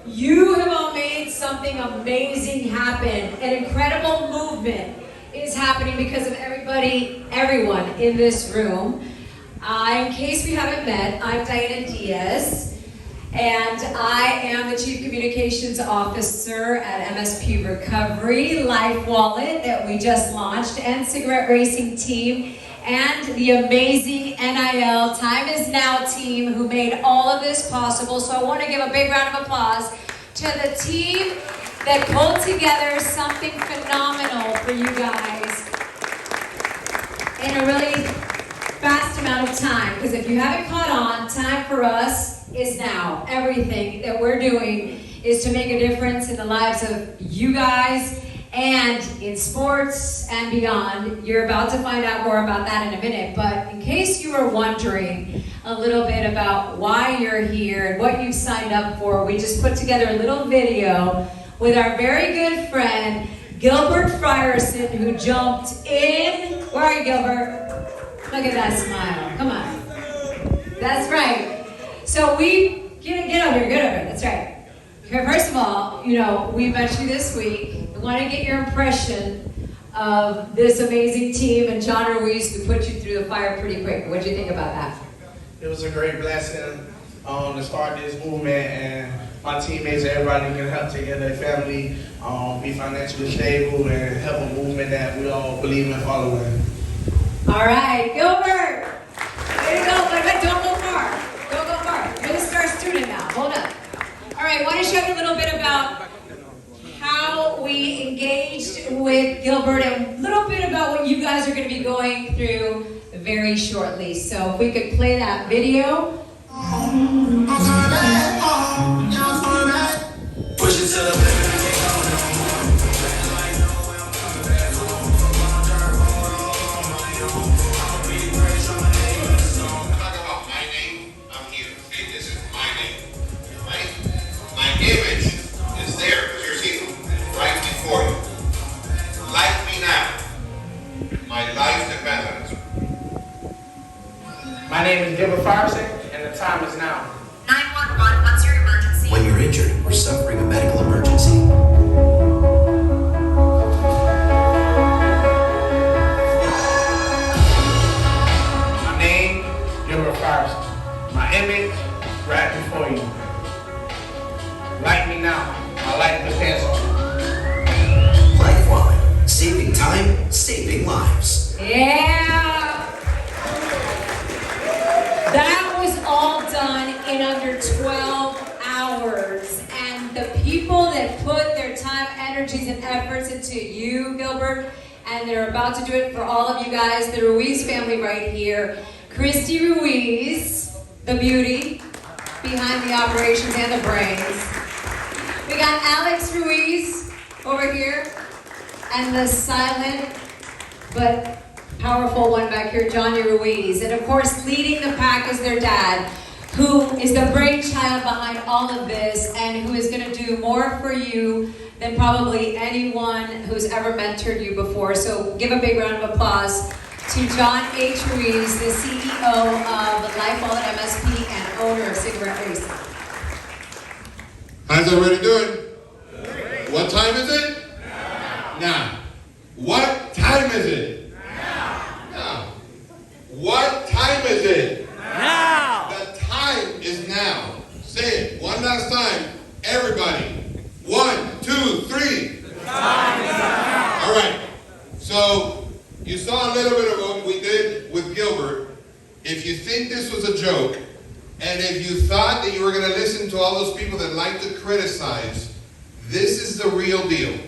You have all made something amazing happen. An incredible movement is happening because of everyone in this room. In case we haven't met, I'm Diana Diaz, and I am the Chief Communications Officer at MSP Recovery, Life Wallet that we just launched, and Cigarette Racing Team, and the amazing NIL Time Is Now team who made all of this possible. So I want to give a big round of applause to the team that pulled together something phenomenal for you guys in a really fast amount of time. Because if you haven't caught on, time for us is now. Everything that we're doing is to make a difference in the lives of you guys and in sports and beyond. You're about to find out more about that in a minute, but in case you were wondering a little bit about why you're here and what you've signed up for, we just put together a little video with our very good friend, Gilbert Frierson, who jumped in. Where are you, Gilbert? Look at that smile, come on. That's right. So get over here, that's right. First of all, we met you this week. I want to get your impression of this amazing team and John Ruiz, who put you through the fire pretty quick. What did you think about that? It was a great blessing to start this movement, and my teammates, everybody can help take care of their family, be financially stable, and help a movement that we all believe in following. All right, Gilbert. Way to go. But don't go far. Don't go far. You're the star student now. Hold up. All right, I want to show you a little bit about how we engaged with Gilbert and a little bit about what you guys are going to be going through very shortly. So if we could play that video. Push it to the limit. Image is there, you're seeing right before you. Like me now. My life depends on it. My name is Gilbert Frierson, and the time is now. 911, what's your emergency? When you're injured or suffering a medical emergency. My name, Gilbert Frierson. My image, right before you. Like me now, my life depends on it. Life Wallet, saving time, saving lives. Yeah! That was all done in under 12 hours. And the people that put their time, energies, and efforts into you, Gilbert, and they're about to do it for all of you guys, the Ruiz family right here. Christy Ruiz, the beauty behind the operations and the brains. We got Alex Ruiz over here, and the silent but powerful one back here, Johnny Ruiz. And of course, leading the pack is their dad, who is the brainchild behind all of this, and who is going to do more for you than probably anyone who's ever mentored you before. So give a big round of applause to John H. Ruiz, the CEO of Life Wallet MSP and owner of Cigarette Racing. How's everybody doing? What time is it? Now. What time is it? Now. What time is it? Now. The time is now. Say it one last time. Everybody. 1, 2, 3. The time is now. All right. So you saw a little bit of what we did with Gilbert. If you think this was a joke, and if you thought that you were going to listen to all those people that like to criticize, this is the real deal.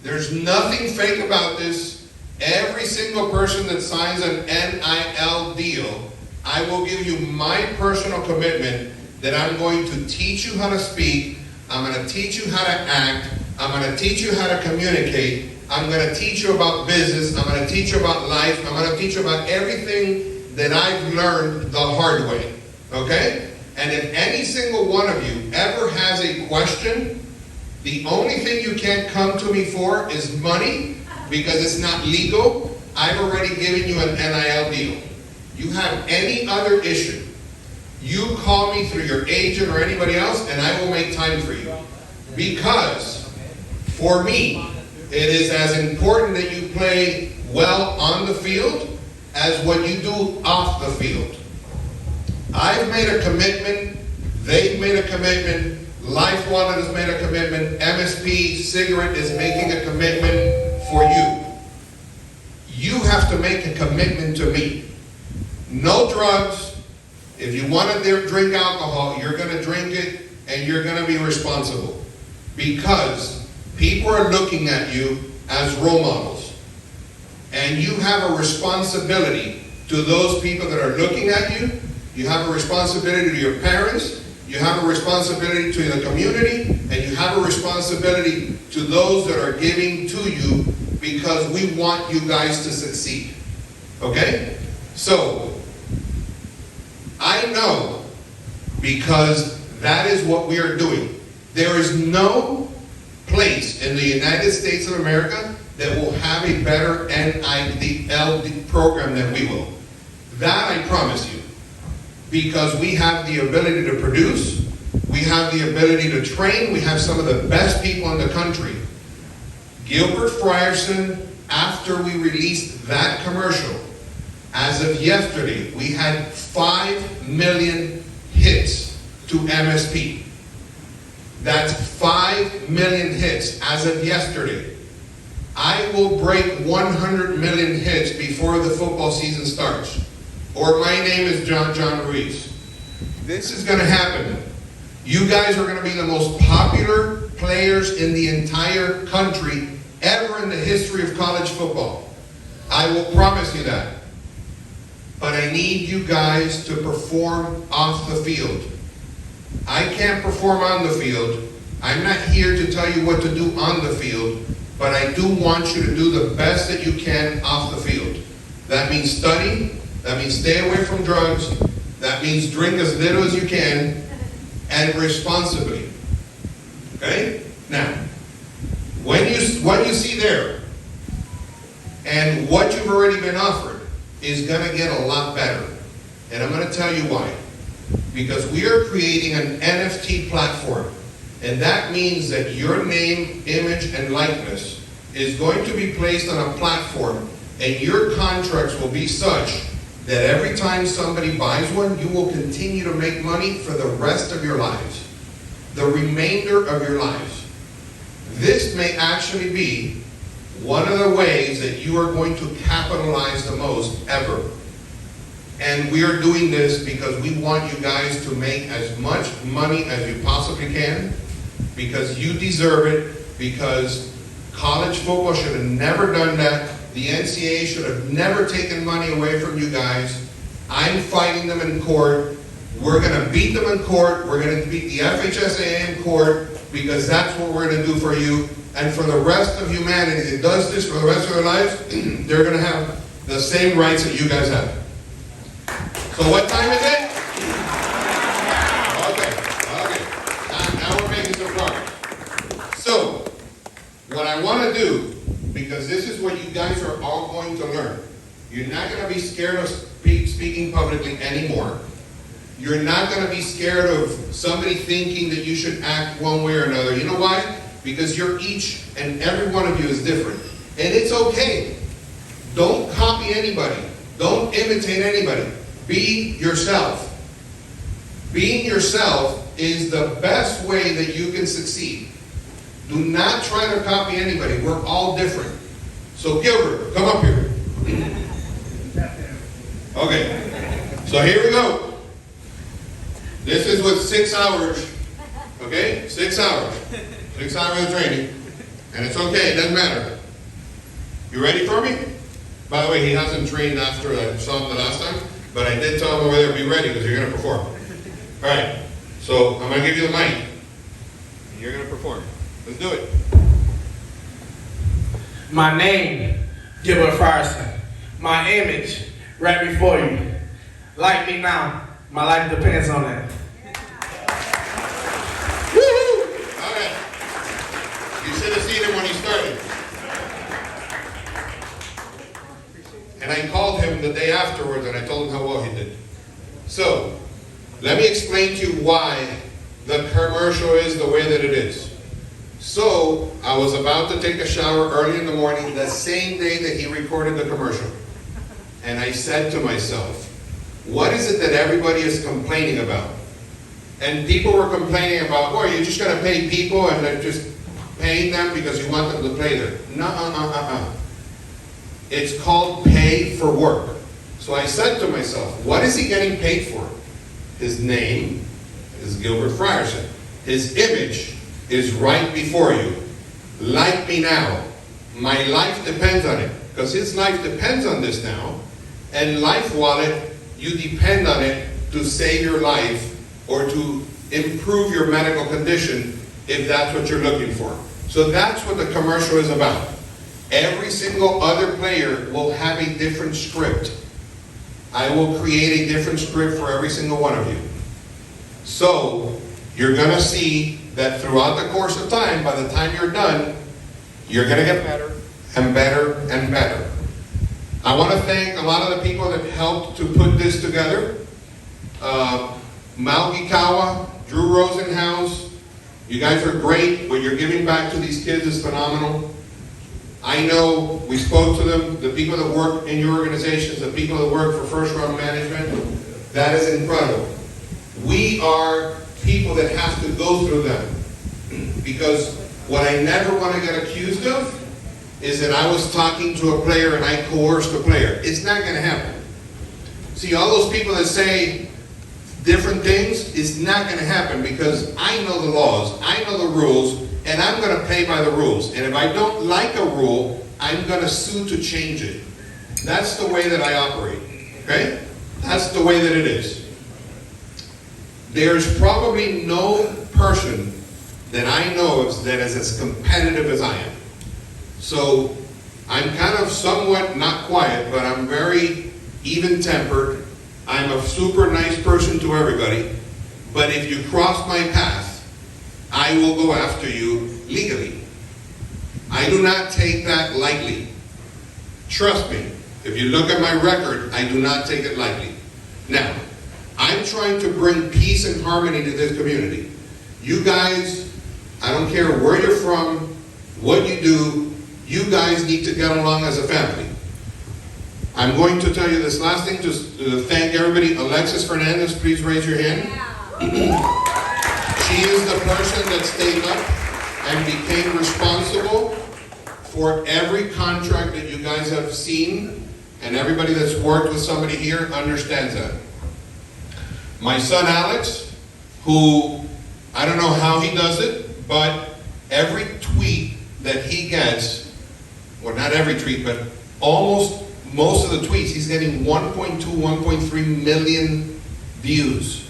There's nothing fake about this. Every single person that signs an NIL deal, I will give you my personal commitment that I'm going to teach you how to speak, I'm going to teach you how to act, I'm going to teach you how to communicate, I'm going to teach you about business, I'm going to teach you about life, I'm going to teach you about everything that I've learned the hard way. Okay? And if any single one of you ever has a question, the only thing you can't come to me for is money, because it's not legal. I've already given you an NIL deal. You have any other issue, you call me through your agent or anybody else, and I will make time for you. Because, for me, it is as important that you play well on the field as what you do off the field. I've made a commitment, they've made a commitment, Life Wallet has made a commitment, MSP Cigarette is making a commitment for you. You have to make a commitment to me. No drugs. If you want to drink alcohol, you're going to drink it and you're going to be responsible. Because people are looking at you as role models. And you have a responsibility to those people that are looking at you. You have a responsibility to your parents. You have a responsibility to the community. And you have a responsibility to those that are giving to you, because we want you guys to succeed. Okay? So, I know, because that is what we are doing. There is no place in the United States of America that will have a better NIL program than we will. That I promise you. Because we have the ability to produce, we have the ability to train, we have some of the best people in the country. Gilbert Frierson, after we released that commercial, as of yesterday, we had 5 million hits to MSP. That's 5 million hits as of yesterday. I will break 100 million hits before the football season starts. Or my name is John Ruiz. This is going to happen. You guys are going to be the most popular players in the entire country ever in the history of college football. I will promise you that. But I need you guys to perform off the field. I can't perform on the field. I'm not here to tell you what to do on the field, but I do want you to do the best that you can off the field. That means study. That means stay away from drugs. That means drink as little as you can, and responsibly. Okay? Now, what you see there and what you've already been offered is going to get a lot better. And I'm going to tell you why. Because we are creating an NFT platform. And that means that your name, image, and likeness is going to be placed on a platform, and your contracts will be such that every time somebody buys one, you will continue to make money for the rest of your lives. The remainder of your lives. This may actually be one of the ways that you are going to capitalize the most ever. And we are doing this because we want you guys to make as much money as you possibly can, because you deserve it, because college football should have never done that. The NCAA should have never taken money away from you guys. I'm fighting them in court. We're going to beat them in court. We're going to beat the FHSAA in court, because that's what we're going to do for you. And for the rest of humanity that does this for the rest of their lives, they're going to have the same rights that you guys have. So what time is it? Okay. Now we're making some progress. So, what I want to do, because this is what you guys are all going to learn. You're not going to be scared of speaking publicly anymore. You're not going to be scared of somebody thinking that you should act one way or another. You know why? Because you're each and every one of you is different. And it's okay. Don't copy anybody. Don't imitate anybody. Be yourself. Being yourself is the best way that you can succeed. Do not try to copy anybody. We're all different. So Gilbert, come up here. Okay. So here we go. This is with 6 hours. Okay? 6 hours. 6 hours of training. And it's okay. It doesn't matter. You ready for me? By the way, he hasn't trained after I saw him the last time. But I did tell him over there, be ready, because you're going to perform. All right. So I'm going to give you the mic. And you're going to perform. Let's do it. My name, Gilbert Frierson. My image, right before you. Like me now, my life depends on that. Woo-hoo! All right. You should have seen him when he started. And I called him the day afterwards, and I told him how well he did. So, let Let me explain to you why the commercial is the way that it is. So, I was about to take a shower early in the morning, the same day that he recorded the commercial. And I said to myself, what is it that everybody is complaining about? And people were complaining about, well, you're just gonna pay people and they're just paying them because you want them to play there. No. It's called pay for work. So I said to myself, what is he getting paid for? His name is Gilbert Frierson. His image is right before you. Like me now. My life depends on it. Because his life depends on this now. And Life Wallet, you depend on it to save your life or to improve your medical condition if that's what you're looking for. So that's what the commercial is about. Every single other player will have a different script. I will create a different script for every single one of you. So, you're gonna see that throughout the course of time, by the time you're done, you're gonna get better and better and better. I wanna thank a lot of the people that helped to put this together. Malgikawa, Drew Rosenhaus, you guys are great. What you're giving back to these kids is phenomenal. I know we spoke to them, the people that work in your organizations, the people that work for First Round Management, that is incredible. We are people that have to go through them. Because what I never want to get accused of is that I was talking to a player and I coerced a player. It's not going to happen. See, all those people that say different things, it's not going to happen because I know the laws, I know the rules, and I'm going to play by the rules. And if I don't like a rule, I'm going to sue to change it. That's the way that I operate, okay? That's the way that it is. There's probably no person that I know of that is as competitive as I am. So I'm kind of somewhat not quiet, but I'm very even-tempered. I'm a super nice person to everybody. But if you cross my path, I will go after you legally. I do not take that lightly. Trust me, if you look at my record, I do not take it lightly. Now, I'm trying to bring peace and harmony to this community. You guys, I don't care where you're from, what you do, you guys need to get along as a family. I'm going to tell you this last thing, just to thank everybody. Alexis Fernandez, please raise your hand. She is the person that stayed up and became responsible for every contract that you guys have seen, and everybody that's worked with somebody here understands that. My son Alex, who, I don't know how he does it, but every tweet that he gets, well not every tweet, but most of the tweets, he's getting 1.2, 1.3 million views.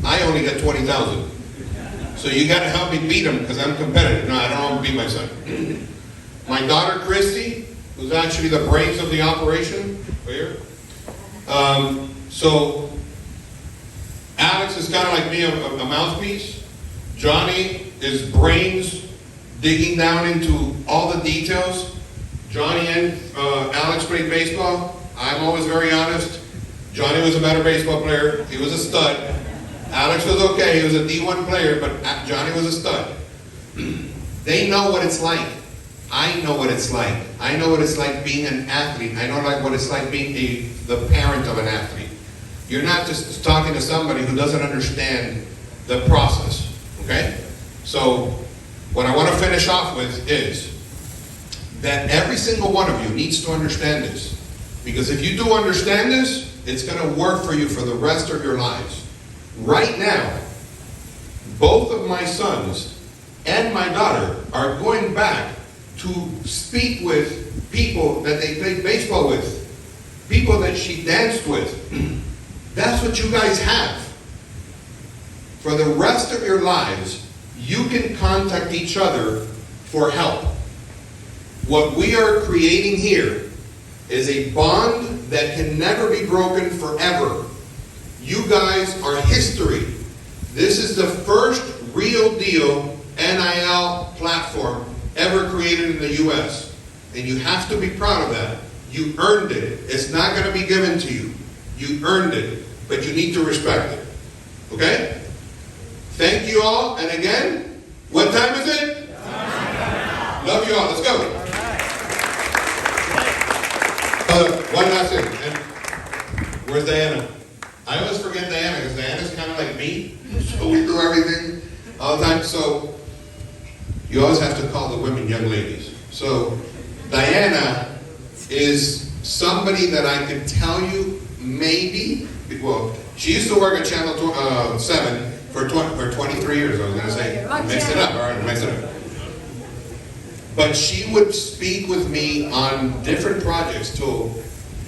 I only get 20,000. So you gotta help me beat him because I'm competitive. No, I don't want to beat my son. My daughter Christy, who's actually the brains of the operation, here. So Alex is kind of like me, a mouthpiece. Johnny is brains, digging down into all the details. Johnny and Alex played baseball. I'm always very honest. Johnny was a better baseball player. He was a stud. Alex was okay. He was a D1 player, but Johnny was a stud. They know what it's like. I know what it's like. I know what it's like being an athlete. I know what it's like being the parent of an athlete. You're not just talking to somebody who doesn't understand the process, okay? So what I want to finish off with is that every single one of you needs to understand this. Because if you do understand this, it's going to work for you for the rest of your lives. Right now, both of my sons and my daughter are going back to speak with people that they played baseball with, people that she danced with. That's what you guys have. For the rest of your lives, you can contact each other for help. What we are creating here is a bond that can never be broken forever. You guys are history. This is the first real deal NIL platform ever created in the US. And you have to be proud of that. You earned it. It's not going to be given to you. You earned it, but you need to respect it. Okay? Thank you all, and again, what time is it? Love you all, let's go. One last thing, and where's Diana? I always forget Diana, because Diana's kind of like me, so we do everything all the time, so you always have to call the women young ladies. So Diana is somebody that I could tell you maybe, well, she used to work at Channel 7 for 23 years, I was going to say. I mixed it up, all right, I mixed it up. But she would speak with me on different projects till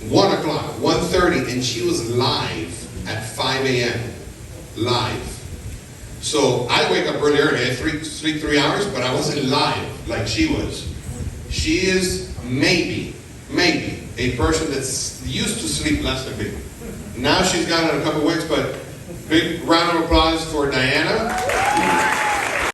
1 o'clock, 1:30, and she was live at 5 a.m. Live. So I wake up really early, I sleep 3 hours, but I wasn't live like she was. She is maybe a person that's used to sleep less than me. Now she's gone in a couple weeks, but big round of applause for Diana.